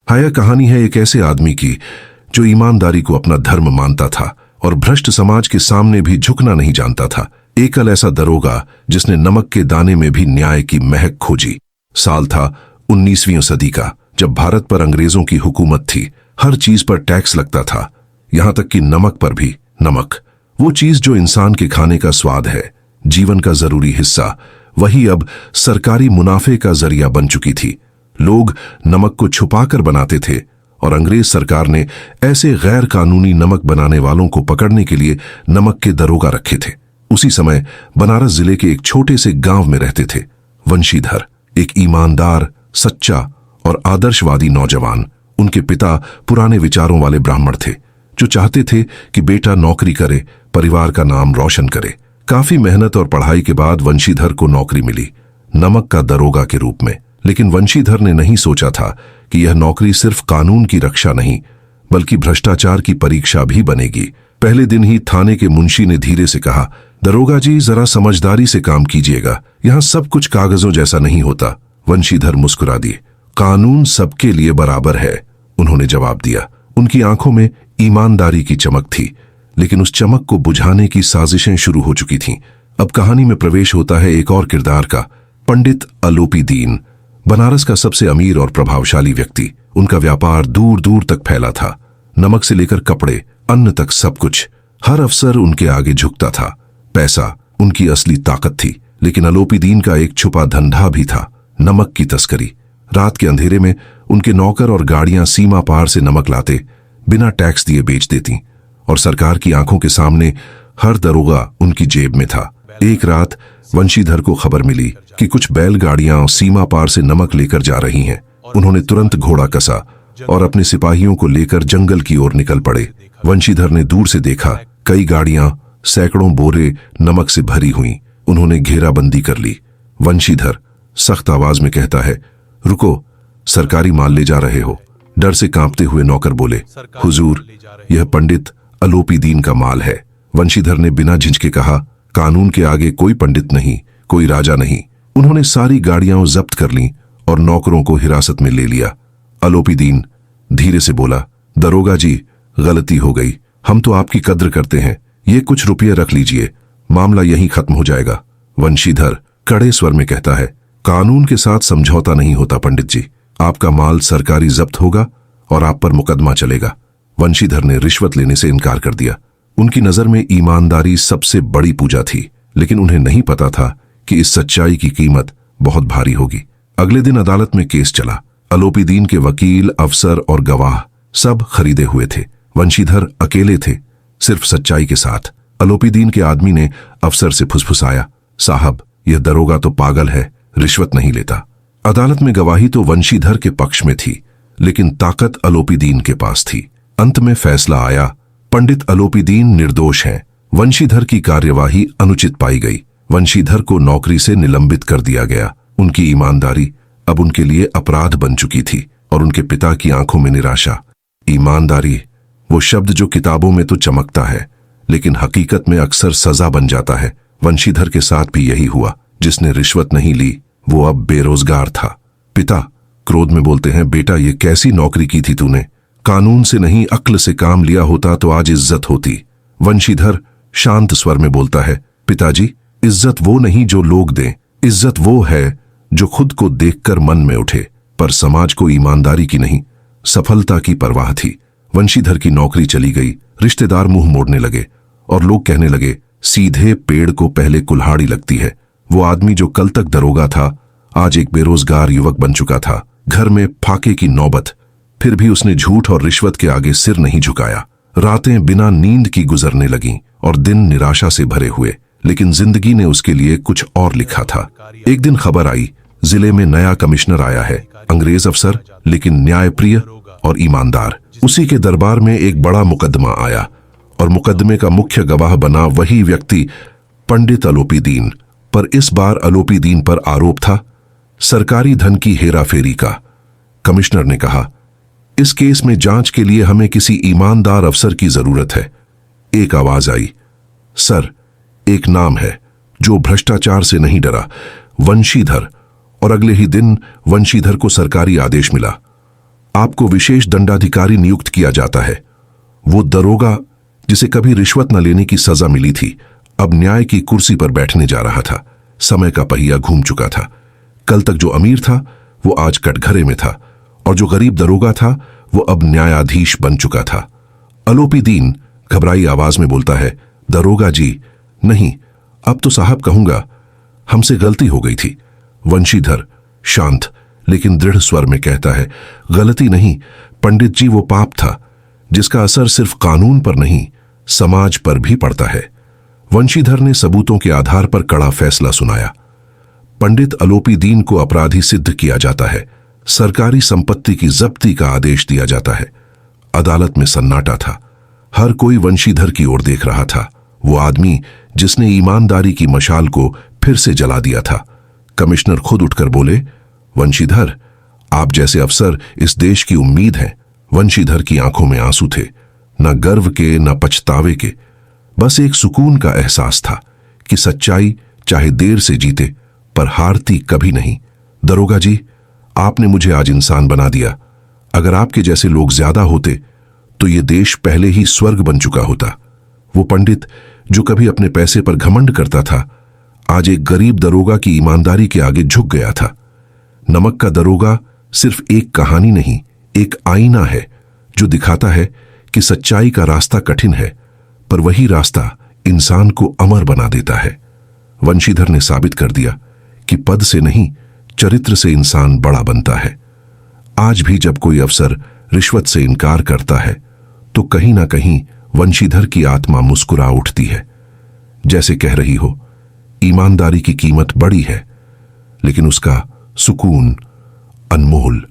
हाँ, यह कहानी है एक ऐसे आदमी की जो ईमानदारी को अपना धर्म मानता था और भ्रष्ट समाज के सामने भी झुकना नहीं जानता था। एकल ऐसा दरोगा जिसने नमक के दाने में भी न्याय की महक खोजी। साल था 19वीं सदी का, जब भारत पर अंग्रेजों की हुकूमत थी। हर चीज पर टैक्स लगता था, यहां तक कि नमक पर भी। नमक, वो चीज जो इंसान के खाने का स्वाद है, जीवन का जरूरी हिस्सा, वही अब सरकारी मुनाफे का जरिया बन चुकी थी। लोग नमक को छुपाकर बनाते थे और अंग्रेज सरकार ने ऐसे गैर कानूनी नमक बनाने वालों को पकड़ने के लिए नमक के दरोगा रखे थे। उसी समय बनारस जिले के एक छोटे से गांव में रहते थे वंशीधर, एक ईमानदार, सच्चा और आदर्शवादी नौजवान। उनके पिता पुराने विचारों वाले ब्राह्मण थे जो चाहते थे कि बेटा नौकरी करे, परिवार का नाम रोशन करे। काफी मेहनत और पढ़ाई के बाद वंशीधर को नौकरी मिली, नमक का दरोगा के रूप में। लेकिन वंशीधर ने नहीं सोचा था कि यह नौकरी सिर्फ कानून की रक्षा नहीं, बल्कि भ्रष्टाचार की परीक्षा भी बनेगी। पहले दिन ही थाने के मुंशी ने धीरे से कहा, दरोगा जी, जरा समझदारी से काम कीजिएगा, यहां सब कुछ कागजों जैसा नहीं होता। वंशीधर मुस्कुरा दिए। कानून सबके लिए बराबर है, उन्होंने जवाब दिया। उनकी आंखों में ईमानदारी की चमक थी, लेकिन उस चमक को बुझाने की साजिशें शुरू हो चुकी थीं। अब कहानी में प्रवेश होता है एक और किरदार का, पंडित अलोपी दीन, बनारस का सबसे अमीर और प्रभावशाली व्यक्ति। उनका व्यापार दूर दूर तक फैला था, नमक से लेकर कपड़े, अन्न तक सब कुछ। हर अफसर उनके आगे झुकता था। पैसा उनकी असली ताकत थी, लेकिन अलोपी दीन का एक छुपा धंधा भी था, नमक की तस्करी। रात के अंधेरे में उनके नौकर और गाड़ियां सीमा पार से नमक लाते, बिना टैक्स दिए बेच देती, और सरकार की आंखों के सामने हर दरोगा उनकी जेब में था। एक रात वंशीधर को खबर मिली कि कुछ बैलगाड़ियां सीमा पार से नमक लेकर जा रही हैं। उन्होंने तुरंत घोड़ा कसा और अपने सिपाहियों को लेकर जंगल की ओर निकल पड़े। वंशीधर ने दूर से देखा, कई गाड़ियां सैकड़ों बोरे नमक से भरी हुई। उन्होंने घेराबंदी कर ली। वंशीधर सख्त आवाज में कहता है, रुको, सरकारी माल ले जा रहे हो। डर से कांपते हुए नौकर बोले, हुजूर, यह पंडित अलोपी दीन का माल है। वंशीधर ने बिना झिझके कहा, कानून के आगे कोई पंडित नहीं, कोई राजा नहीं। उन्होंने सारी गाड़ियां जब्त कर लीं और नौकरों को हिरासत में ले लिया। अलोपी दीन धीरे से बोला, दरोगा जी, गलती हो गई, हम तो आपकी कद्र करते हैं, ये कुछ रुपये रख लीजिए, मामला यहीं खत्म हो जाएगा। वंशीधर कड़े स्वर में कहता है, कानून के साथ समझौता नहीं होता पंडित जी, आपका माल सरकारी जब्त होगा और आप पर मुकदमा चलेगा। वंशीधर ने रिश्वत लेने से इनकार कर दिया। उनकी नजर में ईमानदारी सबसे बड़ी पूजा थी, लेकिन उन्हें नहीं पता था कि इस सच्चाई की कीमत बहुत भारी होगी। अगले दिन अदालत में केस चला। अलोपी दीन के वकील, अफसर और गवाह सब खरीदे हुए थे। वंशीधर अकेले थे, सिर्फ सच्चाई के साथ। अलोपी दीन के आदमी ने अफसर से फुसफुसाया, साहब, यह दरोगा तो पागल है, रिश्वत नहीं लेता। अदालत में गवाही तो वंशीधर के पक्ष में थी, लेकिन ताकत अलोपी दीन के पास थी। अंत में फैसला आया, पंडित अलोपी दीन निर्दोष हैं। वंशीधर की कार्यवाही अनुचित पाई गई। वंशीधर को नौकरी से निलंबित कर दिया गया। उनकी ईमानदारी अब उनके लिए अपराध बन चुकी थी और उनके पिता की आंखों में निराशा। ईमानदारी, वो शब्द जो किताबों में तो चमकता है, लेकिन हकीकत में अक्सर सजा बन जाता है। वंशीधर के साथ भी यही हुआ। जिसने रिश्वत नहीं ली वो अब बेरोजगार था। पिता क्रोध में बोलते हैं, बेटा, ये कैसी नौकरी की थी तूने? कानून से नहीं, अक्ल से काम लिया होता तो आज इज्जत होती। वंशीधर शांत स्वर में बोलता है, पिताजी, इज्जत वो नहीं जो लोग दें, इज्जत वो है जो खुद को देखकर मन में उठे। पर समाज को ईमानदारी की नहीं, सफलता की परवाह थी। वंशीधर की नौकरी चली गई, रिश्तेदार मुंह मोड़ने लगे और लोग कहने लगे, सीधे पेड़ को पहले कुल्हाड़ी लगती है। वो आदमी जो कल तक दरोगा था, आज एक बेरोजगार युवक बन चुका था। घर में फाके की नौबत, फिर भी उसने झूठ और रिश्वत के आगे सिर नहीं झुकाया। रातें बिना नींद की गुजरने लगीं और दिन निराशा से भरे हुए, लेकिन जिंदगी ने उसके लिए कुछ और लिखा था। एक दिन खबर आई, जिले में नया कमिश्नर आया है, अंग्रेज अफसर, लेकिन न्यायप्रिय और ईमानदार। उसी के दरबार में एक बड़ा मुकदमा आया और मुकदमे का मुख्य गवाह बना वही व्यक्ति, पंडित अलोपी दीन। पर इस बार अलोपी दीन पर आरोप था सरकारी धन की हेराफेरी का। कमिश्नर ने कहा, इस केस में जांच के लिए हमें किसी ईमानदार अफसर की जरूरत है। एक आवाज आई, सर, एक नाम है जो भ्रष्टाचार से नहीं डरा, वंशीधर। और अगले ही दिन वंशीधर को सरकारी आदेश मिला। आपको विशेष दंडाधिकारी नियुक्त किया जाता है। वो दरोगा जिसे कभी रिश्वत न लेने की सजा मिली थी, अब न्याय की कुर्सी पर बैठने जा रहा था। समय का पहिया घूम चुका था। कल तक जो अमीर था वो आज कटघरे में था, और जो गरीब दरोगा था वो अब न्यायाधीश बन चुका था। अलोपी दीन घबराई आवाज में बोलता है, दरोगा जी, नहीं, अब तो साहब कहूंगा, हमसे गलती हो गई थी। वंशीधर शांत लेकिन दृढ़ स्वर में कहता है, गलती नहीं पंडित जी, वो पाप था जिसका असर सिर्फ कानून पर नहीं, समाज पर भी पड़ता है। वंशीधर ने सबूतों के आधार पर कड़ा फैसला सुनाया। पंडित अलोपी दीन को अपराधी सिद्ध किया जाता है। सरकारी संपत्ति की जब्ती का आदेश दिया जाता है। अदालत में सन्नाटा था। हर कोई वंशीधर की ओर देख रहा था, वो आदमी जिसने ईमानदारी की मशाल को फिर से जला दिया था। कमिश्नर खुद उठकर बोले, वंशीधर, आप जैसे अफसर इस देश की उम्मीद हैं। वंशीधर की आंखों में आंसू थे, न गर्व के न पछतावे के, बस एक सुकून का एहसास था कि सच्चाई चाहे देर से जीते पर हारती कभी नहीं। दरोगा जी, आपने मुझे आज इंसान बना दिया। अगर आपके जैसे लोग ज्यादा होते तो ये देश पहले ही स्वर्ग बन चुका होता। वो पंडित जो कभी अपने पैसे पर घमंड करता था, आज एक गरीब दरोगा की ईमानदारी के आगे झुक गया था। नमक का दरोगा सिर्फ एक कहानी नहीं, एक आईना है जो दिखाता है कि सच्चाई का रास्ता कठिन है, पर वही रास्ता इंसान को अमर बना देता है। वंशीधर ने साबित कर दिया कि पद से नहीं, चरित्र से इंसान बड़ा बनता है। आज भी जब कोई अफसर रिश्वत से इनकार करता है तो कहीं ना कहीं वंशीधर की आत्मा मुस्कुरा उठती है, जैसे कह रही हो, ईमानदारी की कीमत बड़ी है लेकिन उसका सुकून अनमोल।